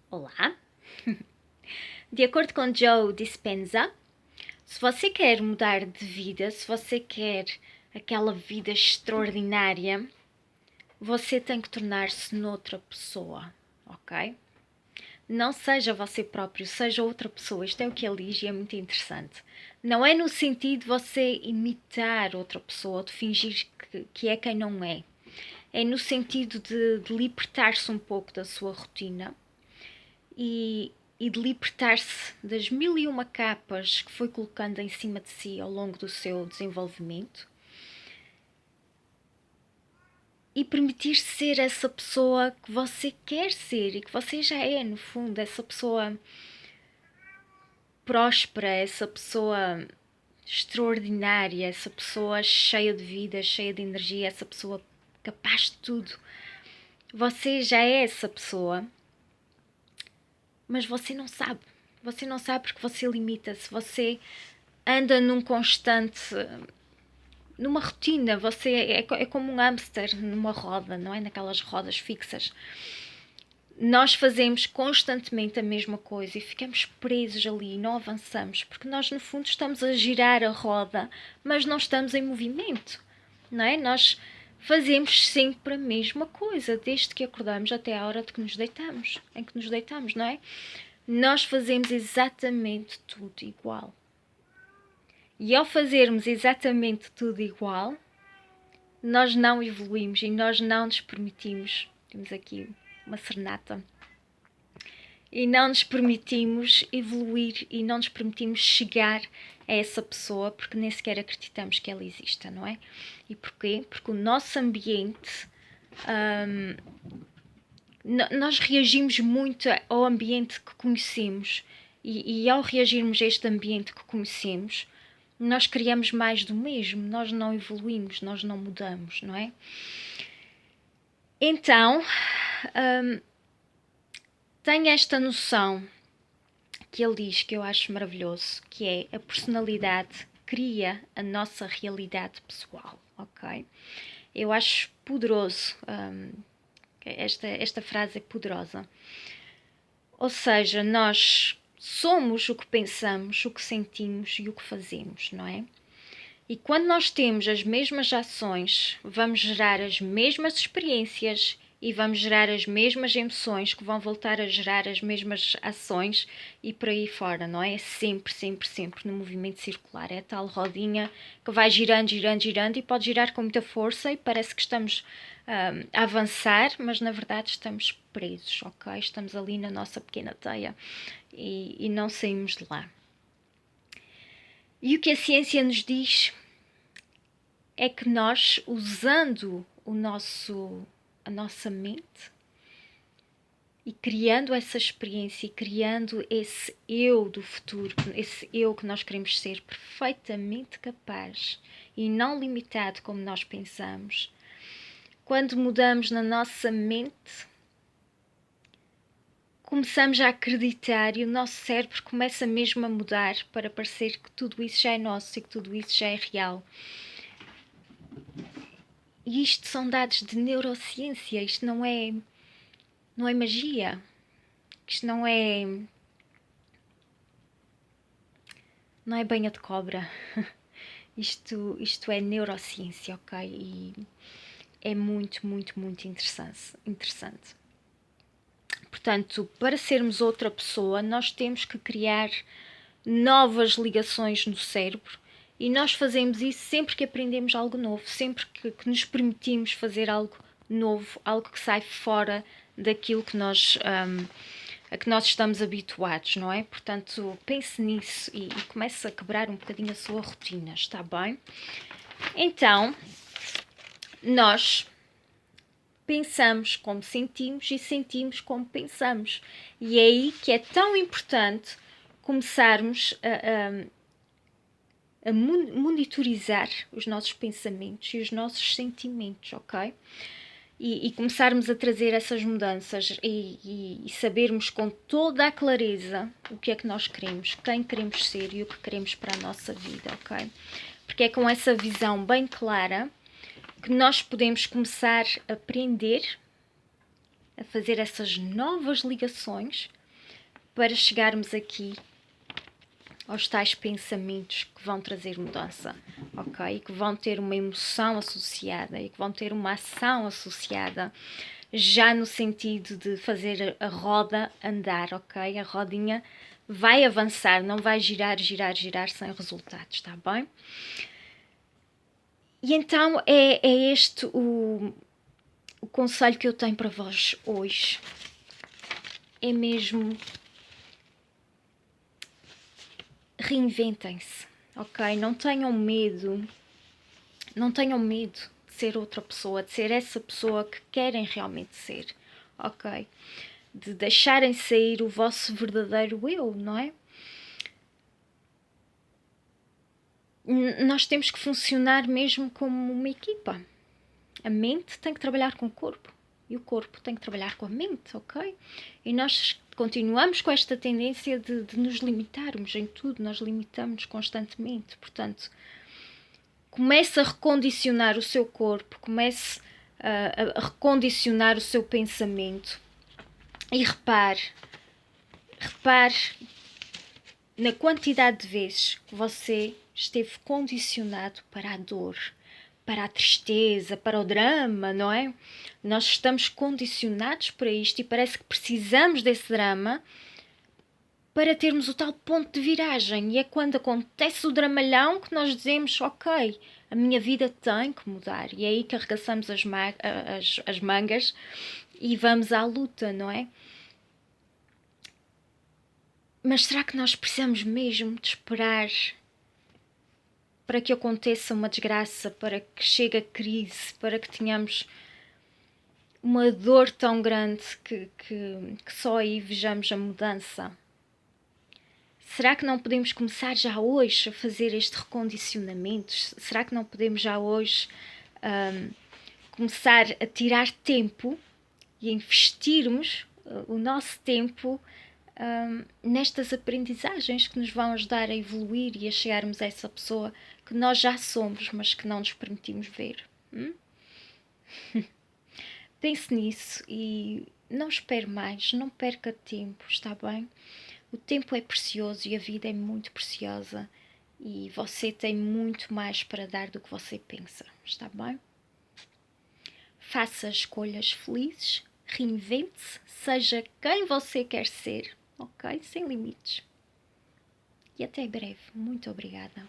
Olá! De acordo com Joe Dispenza, se você quer mudar de vida, se você quer aquela vida extraordinária, você tem que tornar-se noutra pessoa, ok? Não seja você próprio, seja outra pessoa. Isto é o que ele diz e é muito interessante. Não é no sentido de você imitar outra pessoa, de fingir que é quem não é. É no sentido de libertar-se um pouco da sua rotina e de libertar-se das mil e uma capas que foi colocando em cima de si ao longo do seu desenvolvimento e permitir-se ser essa pessoa que você quer ser e que você já é, no fundo, essa pessoa próspera, essa pessoa extraordinária, essa pessoa cheia de vida, cheia de energia, essa pessoa capaz de tudo. Você já é essa pessoa, mas você não sabe. Você não sabe porque você limita-se, você anda numa rotina, você é como um hamster numa roda, não é? Naquelas rodas fixas. Nós fazemos constantemente a mesma coisa e ficamos presos ali e não avançamos, porque nós no fundo estamos a girar a roda, mas não estamos em movimento, não é? Nós fazemos sempre a mesma coisa, desde que acordamos até a hora de que nos deitamos, em que nos deitamos, não é? Nós fazemos exatamente tudo igual. E ao fazermos exatamente tudo igual, nós não evoluímos e nós não nos permitimos, temos aqui uma serenata, e não nos permitimos evoluir e não nos permitimos chegar a essa pessoa porque nem sequer acreditamos que ela exista, não é? E porquê? Porque o nosso ambiente, nós reagimos muito ao ambiente que conhecemos e ao reagirmos a este ambiente que conhecemos, nós criamos mais do mesmo, nós não evoluímos, nós não mudamos, não é? Então, tem esta noção que ele diz que eu acho maravilhoso, que é a personalidade cria a nossa realidade pessoal, ok? Eu acho poderoso, esta frase é poderosa. Ou seja, nós somos o que pensamos, o que sentimos e o que fazemos, não é? E quando nós temos as mesmas ações, vamos gerar as mesmas experiências e vamos gerar as mesmas emoções que vão voltar a gerar as mesmas ações e por aí fora, não é? É sempre, sempre, sempre no movimento circular. É a tal rodinha que vai girando, girando, girando e pode girar com muita força e parece que estamos a avançar, mas na verdade estamos presos, ok? Estamos ali na nossa pequena teia e não saímos de lá. E o que a ciência nos diz é que nós, usando a nossa mente e criando essa experiência e criando esse eu do futuro, esse eu que nós queremos ser perfeitamente capaz e não limitado como nós pensamos, quando mudamos na nossa mente, começamos a acreditar e o nosso cérebro começa mesmo a mudar para parecer que tudo isso já é nosso e que tudo isso já é real. E isto são dados de neurociência, isto não é magia, isto não é banha de cobra, isto é neurociência, ok? E é muito, muito, muito interessante. Portanto, para sermos outra pessoa, nós temos que criar novas ligações no cérebro e nós fazemos isso sempre que aprendemos algo novo, sempre que nos permitimos fazer algo novo, algo que sai fora daquilo que a que nós estamos habituados, não é? Portanto, pense nisso e comece a quebrar um bocadinho a sua rotina, está bem? Então, nós pensamos como sentimos e sentimos como pensamos. E é aí que é tão importante começarmos a monitorizar os nossos pensamentos e os nossos sentimentos, ok? E começarmos a trazer essas mudanças e sabermos com toda a clareza o que é que nós queremos, quem queremos ser e o que queremos para a nossa vida, ok? Porque é com essa visão bem clara que nós podemos começar a aprender a fazer essas novas ligações para chegarmos aqui aos tais pensamentos que vão trazer mudança, ok? E que vão ter uma emoção associada e que vão ter uma ação associada, já no sentido de fazer a roda andar, ok? A rodinha vai avançar, não vai girar, girar, girar sem resultados, está bem? E então é este o conselho que eu tenho para vós hoje. É mesmo: reinventem-se, ok? Não tenham medo de ser outra pessoa, de ser essa pessoa que querem realmente ser, ok? De deixarem sair o vosso verdadeiro eu, não é? Nós temos que funcionar mesmo como uma equipa. A mente tem que trabalhar com o corpo e o corpo tem que trabalhar com a mente, ok? E nós continuamos com esta tendência de nos limitarmos em tudo, nós limitamos constantemente. Portanto, comece a recondicionar o seu corpo, comece a recondicionar o seu pensamento e repare na quantidade de vezes que você esteve condicionado para a dor, para a tristeza, para o drama, não é? Nós estamos condicionados para isto e parece que precisamos desse drama para termos o tal ponto de viragem. E é quando acontece o dramalhão que nós dizemos: ok, a minha vida tem que mudar. E é aí que arregaçamos as mangas e vamos à luta, não é? Mas será que nós precisamos mesmo de esperar para que aconteça uma desgraça, para que chegue a crise, para que tenhamos uma dor tão grande que só aí vejamos a mudança? Será que não podemos começar já hoje a fazer este recondicionamento? Será que não podemos já hoje começar a tirar tempo e a investirmos o nosso tempo nestas aprendizagens que nos vão ajudar a evoluir e a chegarmos a essa pessoa que nós já somos, mas que não nos permitimos ver? Pense nisso e não espere mais, não perca tempo, está bem? O tempo é precioso e a vida é muito preciosa e você tem muito mais para dar do que você pensa, está bem? Faça escolhas felizes, reinvente-se, seja quem você quer ser, ok? Sem limites. E até breve. Muito obrigada.